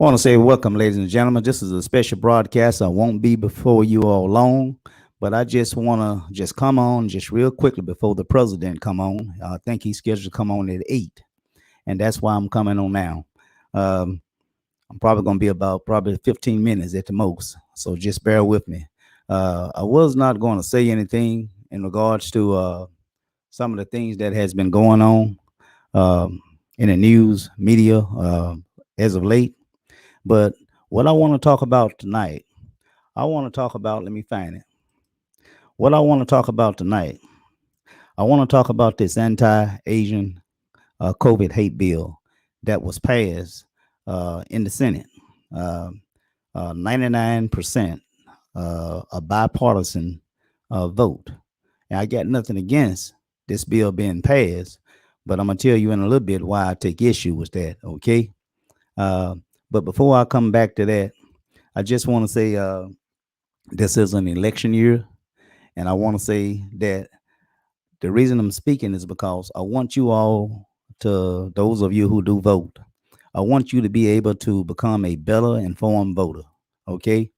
I want to say welcome, ladies and gentlemen. This is a special broadcast. I won't be before you all long, but I just want to just come on just real quickly before the president come on. I think he's scheduled to come on at 8, and that's why I'm coming on now. Um, I'm probably going to be about probably 15 minutes at the most, so just bear with me. I was not going to say anything in regards to some of the things that has been going on um, in the news media as of late. But what I want to talk about tonight, I want to talk about, let me find it. What I want to talk about tonight, I want to talk about this anti Asian COVID hate bill that was passed in the Senate. Uh, 99% a bipartisan vote. And I got nothing against this bill being passed, but I'm going to tell you in a little bit why I take issue with that, okay? Uh, but before I come back to that, I just want to say this is an election year, and I want to say that the reason I'm speaking is because I want you all to, those of you who do vote, I want you to be able to become a better informed voter. Okay,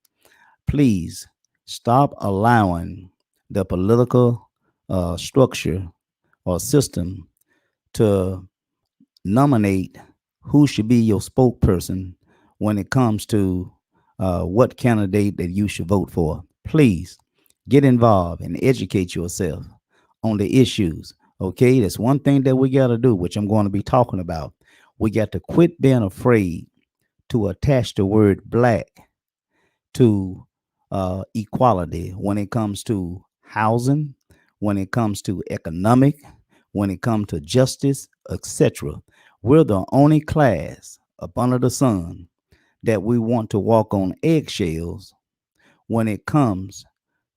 please stop allowing the political structure or system to nominate who should be your spokesperson when it comes to what candidate that you should vote for. Please get involved and educate yourself on the issues. Okay, that's one thing that we got to do, which I'm going to be talking about. We got to quit being afraid to attach the word black to equality when it comes to housing, when it comes to economic, when it comes to justice, etc. We're the only class up under the sun that we want to walk on eggshells when it comes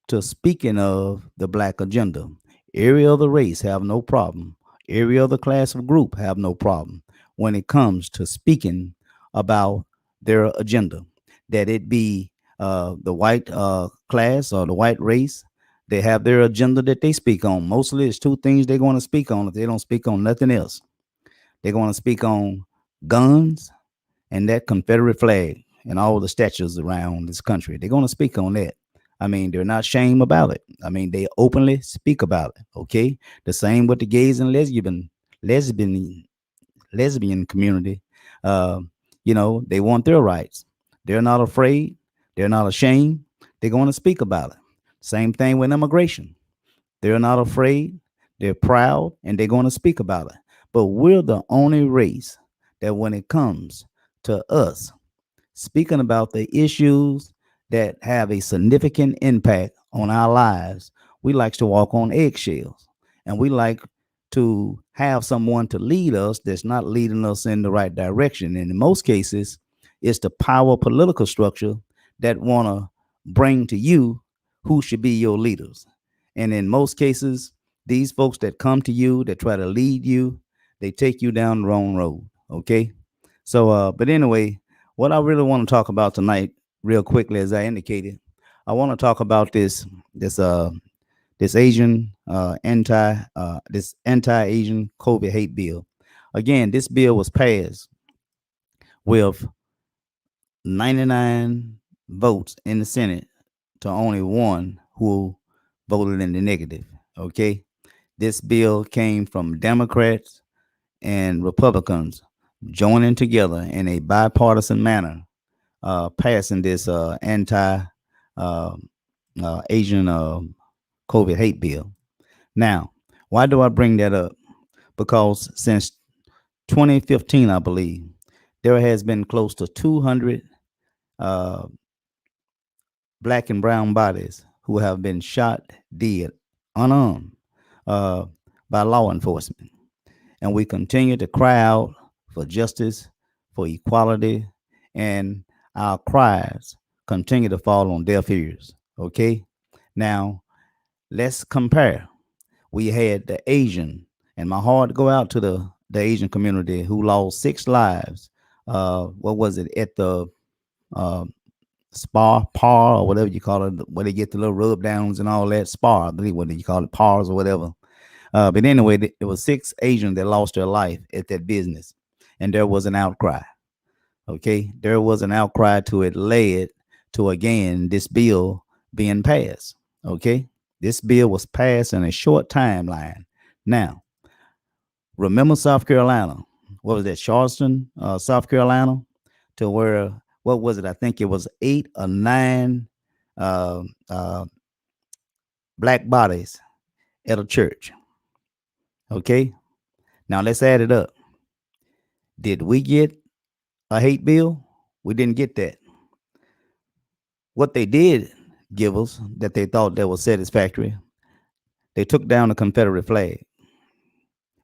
to speaking of the black agenda. Every other race have no problem. Every other class of group have no problem when it comes to speaking about their agenda. That it be the white class or the white race, they have their agenda that they speak on. Mostly it's two things they're going to speak on if they don't speak on nothing else. They're going to speak on guns and that Confederate flag and all the statues around this country. They're going to speak on that. I mean, they're not shame about it. I mean, they openly speak about it. Okay, the same with the gays and lesbian lesbian community. Uh, they want their rights. They're not afraid. They're not ashamed. They're going to speak about it. Same thing with immigration. They're not afraid. They're proud, and they're going to speak about it. But we're the only race that, when it comes to us speaking about the issues that have a significant impact on our lives, we like to walk on eggshells, and we like to have someone to lead us that's not leading us in the right direction. And in most cases, it's the power political structure that want to bring to you who should be your leaders. And in most cases, these folks that come to you, that try to lead you, they take you down the wrong road. Okay. So, but anyway, what I really want to talk about tonight, real quickly, as I indicated, I want to talk about this Asian this anti-Asian COVID hate bill. Again, this bill was passed with 99 votes in the Senate to only one who voted in the negative. Okay, this bill came from Democrats and Republicans joining together in a bipartisan manner, passing this anti uh, Asian COVID hate bill. Now, why do I bring that up? Because since 2015, I believe, there has been close to 200 uh, black and brown bodies who have been shot dead, unarmed, uh, by law enforcement. And we continue to cry out for justice, for equality, and our cries continue to fall on deaf ears. Okay? Now, let's compare. We had the Asian, and my heart go out to the Asian community who lost 6 lives. What was it at the uh, spa par or whatever you call it, where they get the little rub downs and all that spa? I believe what you call it, pars or whatever. But anyway, there was 6 Asians that lost their life at that business, and there was an outcry. Okay, there was an outcry to it led to again this bill being passed. Okay, this bill was passed in a short timeline. Now, remember South Carolina? What was that? Charleston, South Carolina, to where what was it? I think it was 8 or 9 uh, uh, black bodies at a church. Okay, now let's add it up. Did we get a hate bill? We didn't get that. What they did give us that they thought that was satisfactory, they took down the Confederate flag,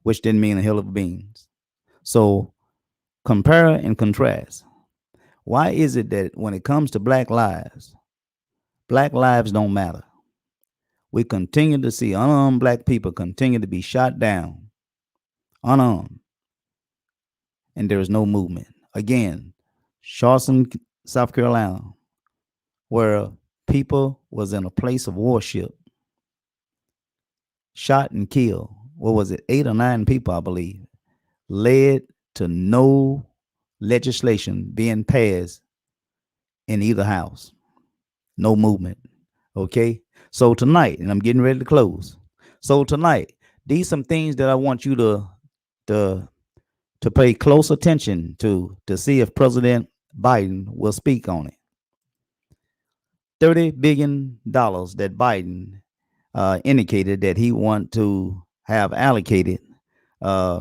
which didn't mean a hill of beans. So compare and contrast. Why is it that when it comes to black lives don't matter? We continue to see unarmed black people continue to be shot down, unarmed, and there is no movement. Again, Charleston, South Carolina, where people was in a place of worship, shot and killed. What was it? 8 or 9 people, I believe, led to no legislation being passed in either house. No movement. Okay. So tonight, and I'm getting ready to close. So tonight, these some things that I want you to to pay close attention to see if President Biden will speak on it. $30 billion that Biden indicated that he want to have allocated, uh,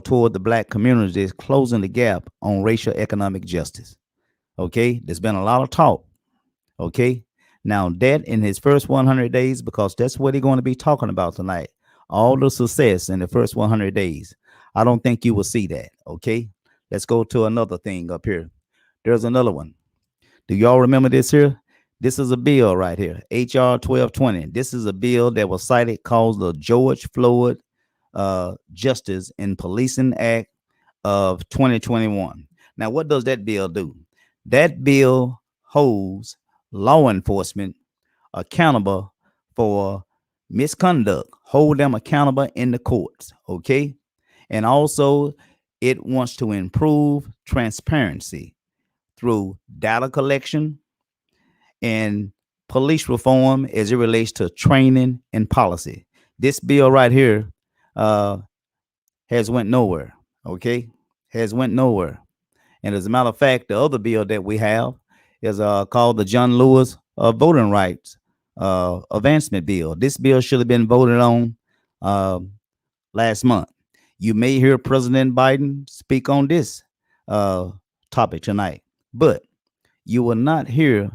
toward the black communities, closing the gap on racial economic justice. Okay, there's been a lot of talk. Okay, now that in his first 100 days, because that's what he's going to be talking about tonight, all the success in the first 100 days. I don't think you will see that. Okay, let's go to another thing up here. There's another one. Do y'all remember this here? This is a bill right here, HR 1220. This is a bill that was cited called the George Floyd Justice in Policing Act of 2021. Now, what does that bill do? That bill holds law enforcement accountable for misconduct, hold them accountable in the courts, okay? And also, it wants to improve transparency through data collection and police reform as it relates to training and policy. This bill right here uh, has went nowhere, okay? Has went nowhere. And as a matter of fact, the other bill that we have is called the John Lewis Voting Rights Advancement Bill. This bill should have been voted on uh, last month. You may hear President Biden speak on this uh, topic tonight, but you will not hear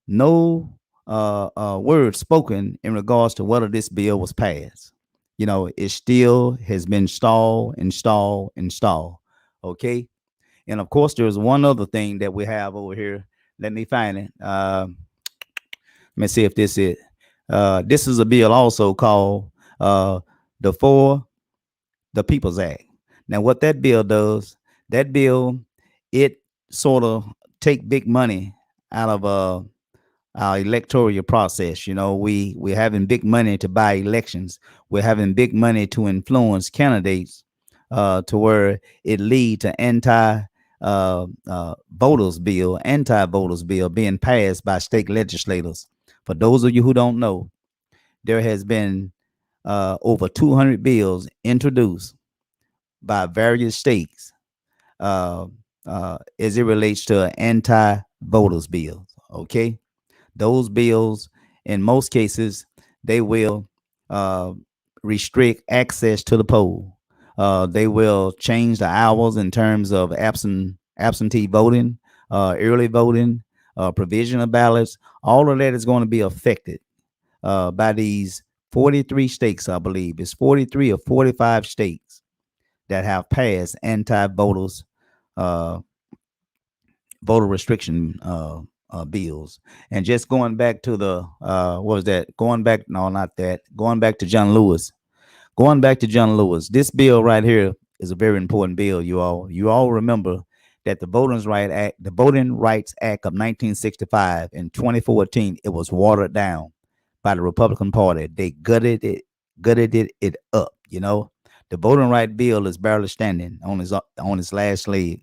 no words spoken in regards to whether this bill was passed. It still has been stalled and stalled and stalled. Okay. And of course, there's one other thing that we have over here. Let me find it. Let me see if this is. This is a bill also called the For the People's Act. Now, what that bill does, that bill, it sort of take big money out of our electoral process. We're having big money to buy elections. We're having big money to influence candidates to where it lead to anti-voters bill being passed by state legislators. For those of you who don't know, there has been over 200 bills introduced by various states as it relates to anti-voters bills. Okay, those bills, in most cases, they will uh, restrict access to the poll. They will change the hours in terms of absentee voting, early voting, provision of ballots. All of that is going to be affected by these 43 states, I believe. It's 43 or 45 states that have passed anti-voters uh, voter restriction bills. And just going back to the what was that? Going back, no, not that. Going back to John Lewis. Going back to John Lewis. This bill right here is a very important bill. You all remember that the Voting Rights Act of 1965 in 2014, it was watered down by the Republican Party. They gutted it up. The voting right bill is barely standing on its last leg.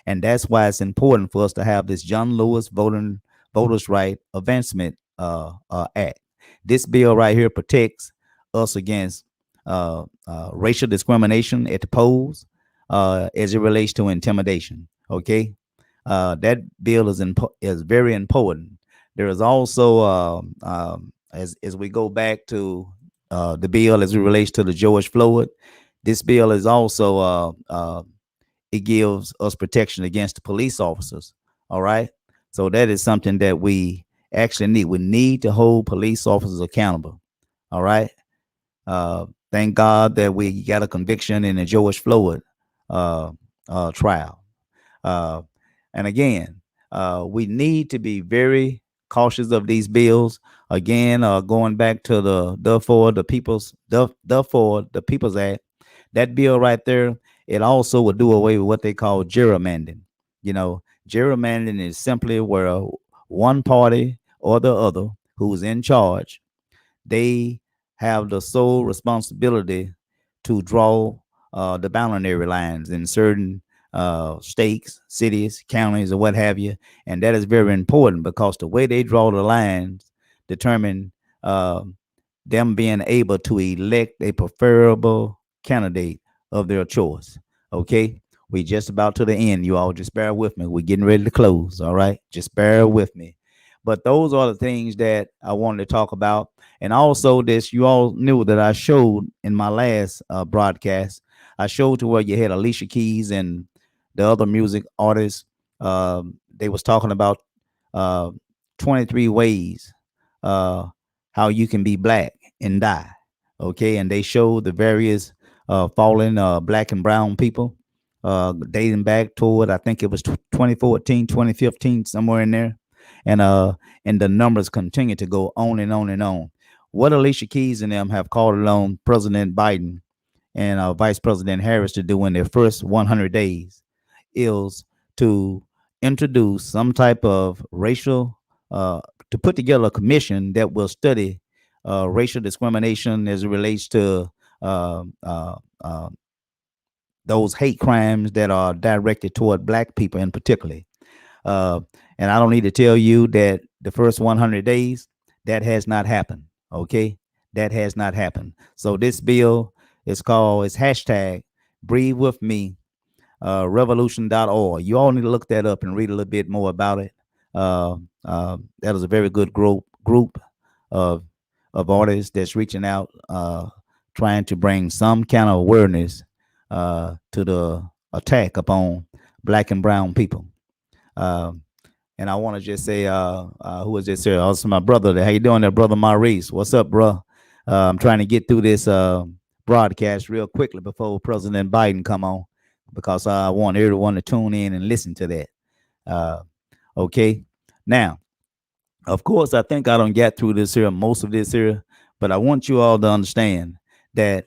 And that's why it's important for us to have this John Lewis Voters' Right Advancement Act. This bill right here protects us against racial discrimination at the polls as it relates to intimidation. Okay, that bill is very important. There is also as we go back to the bill as it relates to the George Floyd. This bill is also it gives us protection against the police officers. All right, so that is something that we actually need. We need to hold police officers accountable. All right. Thank God that we got a conviction in the George Floyd uh, trial. Uh, and again, we need to be very cautious of these bills. Again, going back to the People's Act, that bill right there, it also would do away with what they call gerrymandering. You know, gerrymandering is simply where one party or the other who's in charge, they have the sole responsibility to draw the boundary lines in certain states, cities, counties, or what have you. And that is very important because the way they draw the lines determine uh, them being able to elect a preferable candidate of their choice. Okay. We just about to the end. You all just bear with me. We're getting ready to close. All right. Just bear with me. But those are the things that I wanted to talk about. And also, this you all knew that I showed in my last broadcast. I showed to where you had Alicia Keys and the other music artists. They was talking about uh, 23 ways uh, how you can be black and die. Okay, and they showed the various fallen black and brown people dating back toward I think it was 2014, 2015, somewhere in there, and the numbers continue to go on and on and on. What Alicia Keys and them have called it on President Biden and Vice President Harris to do in their first 100 days is to introduce some type of racial, to put together a commission that will study racial discrimination as it relates to uh, uh, uh, those hate crimes that are directed toward black people in particular. Uh, and I don't need to tell you that the first 100 days, that has not happened. Okay. That has not happened. So this bill is called, it's hashtag breathe with me, revolution.org. You all need to look that up and read a little bit more about it. That is a very good group of, of artists that's reaching out, trying to bring some kind of awareness to the attack upon black and brown people. Um, and I want to just say, who is this here? Also, my brother. How you doing there, brother Maurice? What's up, bro? I'm trying to get through this broadcast real quickly before President Biden come on, because I want everyone to tune in and listen to that. Uh, okay. Now, of course, I think I don't get through this here, most of this here, but I want you all to understand that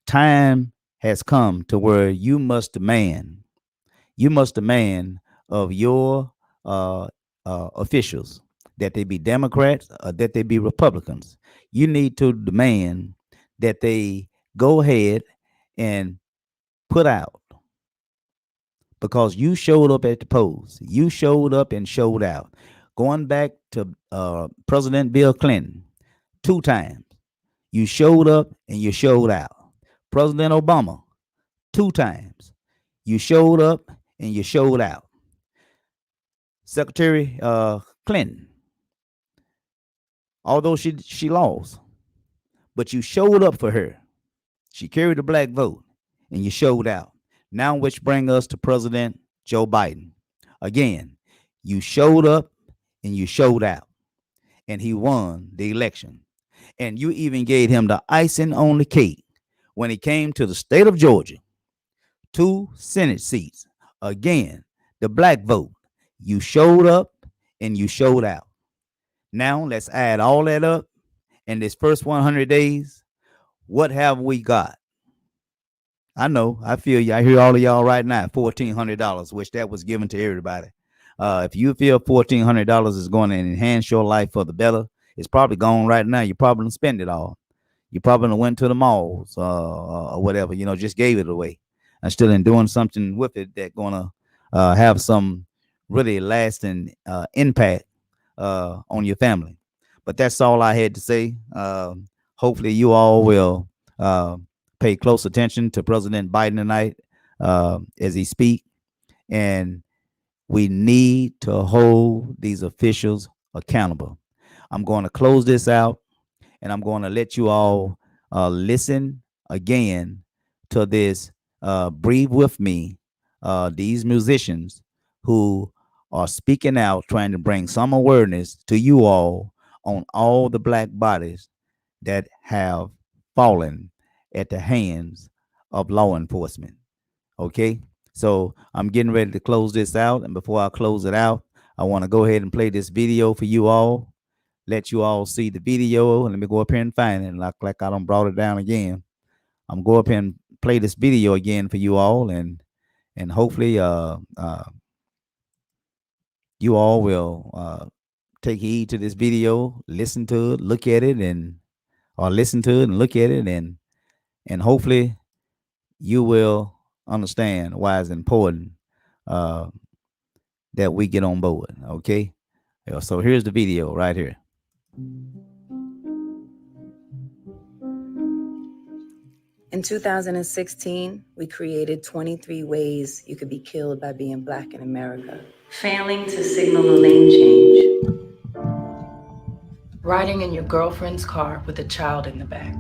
time has come to where you must demand of your uh, officials, that they be Democrats or that they be Republicans. You need to demand that they go ahead and put out, because you showed up at the polls. You showed up and showed out. Going back to President Bill Clinton, 2 times. You showed up and you showed out. President Obama, 2 times. You showed up and you showed out. Secretary Clinton, although she lost, but you showed up for her. She carried the black vote, and you showed out. Now, which bring us to President Joe Biden. Again, you showed up and you showed out, and he won the election. And you even gave him the icing on the cake when it came to the state of Georgia, 2 Senate seats. Again, the black vote. You showed up and you showed out. Now let's add all that up in this first 100 days. What have we got? I know, I feel you. I hear all of y'all right now. $1,400, which that was given to everybody. If you feel $1,400 is going to enhance your life for the better, it's probably gone right now. You probably didn't spend it all. You probably went to the malls or whatever. Just gave it away. And still in doing something with it that gonna have some really lasting impact on your family. But that's all I had to say. Hopefully, you all will pay close attention to President Biden tonight as he speaks, and we need to hold these officials accountable. I'm going to close this out, and I'm going to let you all listen again to this. Breathe with me. These musicians who are speaking out, trying to bring some awareness to you all on all the black bodies that have fallen at the hands of law enforcement. Okay. So I'm getting ready to close this out. And before I close it out, I want to go ahead and play this video for you all. Let you all see the video. Let me go up here and find it. Like I don't brought it down again. I'm go up here and play this video again for you all, and hopefully you all will take heed to this video, listen to it, look at it, and or listen to it and look at it, and hopefully you will understand why it's important uh, that we get on board. Okay. So here's the video right here. In 2016, we created 23 ways you could be killed by being black in America. Failing to signal a lane change. Riding in your girlfriend's car with a child in the back.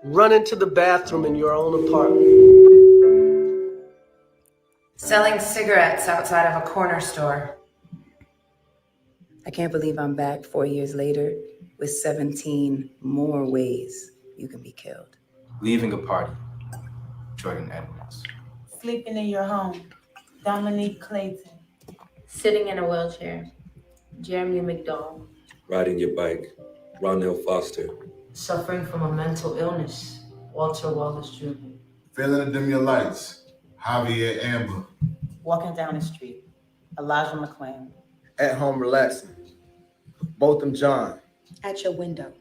Running to the bathroom in your own apartment. Selling cigarettes outside of a corner store. I can't believe I'm back 4 years later with 17 more ways you can be killed. Leaving a party, Jordan Edwards. Sleeping in your home, Dominique Clayton. Sitting in a wheelchair, Jeremy McDowell. Riding your bike, Ronell Foster. Suffering from a mental illness, Walter Wallace Jr. Failing to dim your lights, Javier Amber. Walking down the street, Elijah McClain. At home relaxing, Botham John. At your window,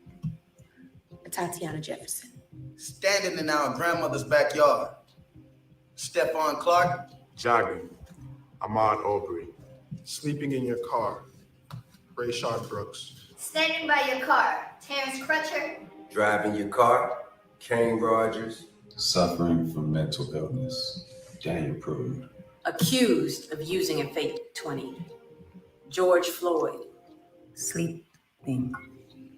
Tatiana Jefferson. Standing in our grandmother's backyard, Stephon Clark. Jogging, Ahmaud Aubrey. Sleeping in your car, Rayshard Brooks. Standing by your car, Terrence Crutcher. Driving your car, Kane Rogers. Suffering from mental illness, Daniel Prude. Accused of using a fake 20, George Floyd. Sleeping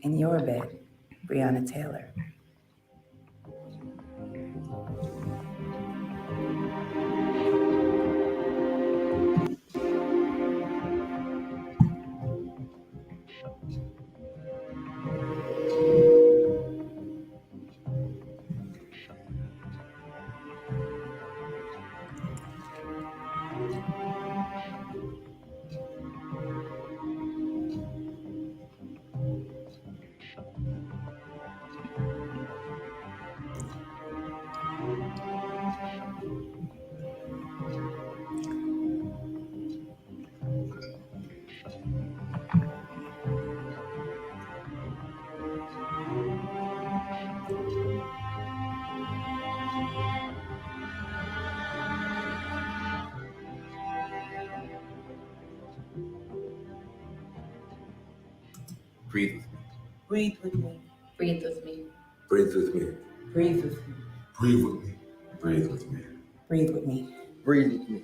in your bed, Breonna Taylor. Breathe. Breathe with me. Breathe with me. Breathe with me. Breathe with me. Breathe with me. Breathe with me. Breathe with me. Breathe with me.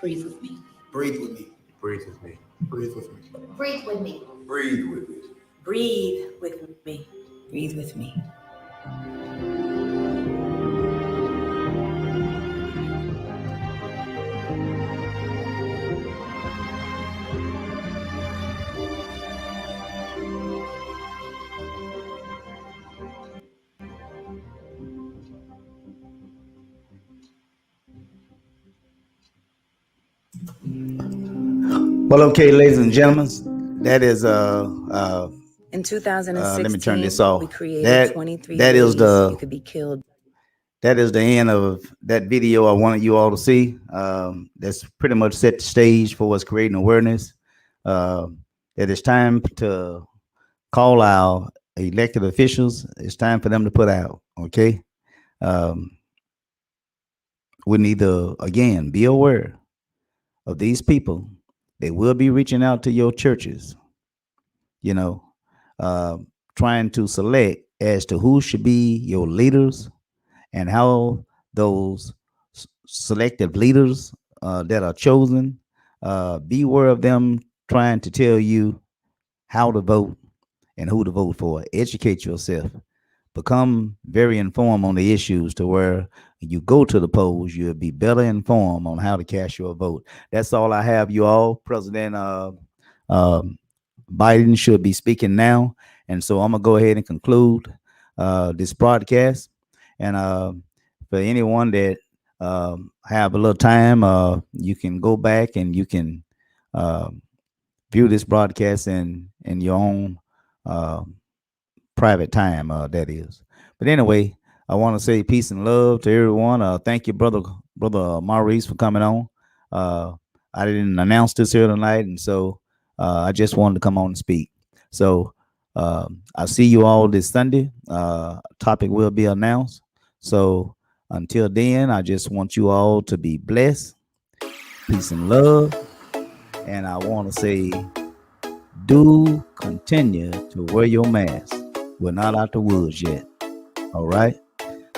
Breathe with me. Breathe with me. Breathe with me. Breathe with me. Breathe with me. Breathe with me. Breathe with me. Breathe with me. Well, okay, ladies and gentlemen, that is In 2016, let me turn this off. we created That 23 that ways is the you could be killed. that is the end of that video I wanted you all to see. That's pretty much set the stage for us creating awareness. That it's time to call our elected officials. It's time for them to put out. Okay. we need to, again, be aware of these people. They will be reaching out to your churches, you know, uh, trying to select as to who should be your leaders and how those selective leaders that are chosen, beware of them trying to tell you how to vote and who to vote for. Educate yourself. Become very informed on the issues to where you go to the polls, you'll be better informed on how to cast your vote. That's all I have, you all. President um Biden should be speaking now. And so I'm going to go ahead and conclude this broadcast. And for anyone that have a little time, you can go back and you can uh, view this broadcast in your own uh, private time, that is. But anyway, I want to say peace and love to everyone. Thank you, brother Maurice, for coming on. Uh, I didn't announce this here tonight, and so I just wanted to come on and speak. So I'll see you all this Sunday. Topic will be announced. So until then, I just want you all to be blessed, peace and love, and I want to say, do continue to wear your mask. We're not out the woods yet. All right.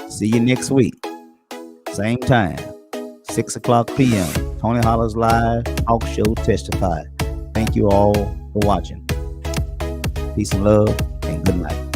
See you next week. Same time, 6 o'clock p.m. Tony Hollers Live Talk Show Testify. Thank you all for watching. Peace and love and good night.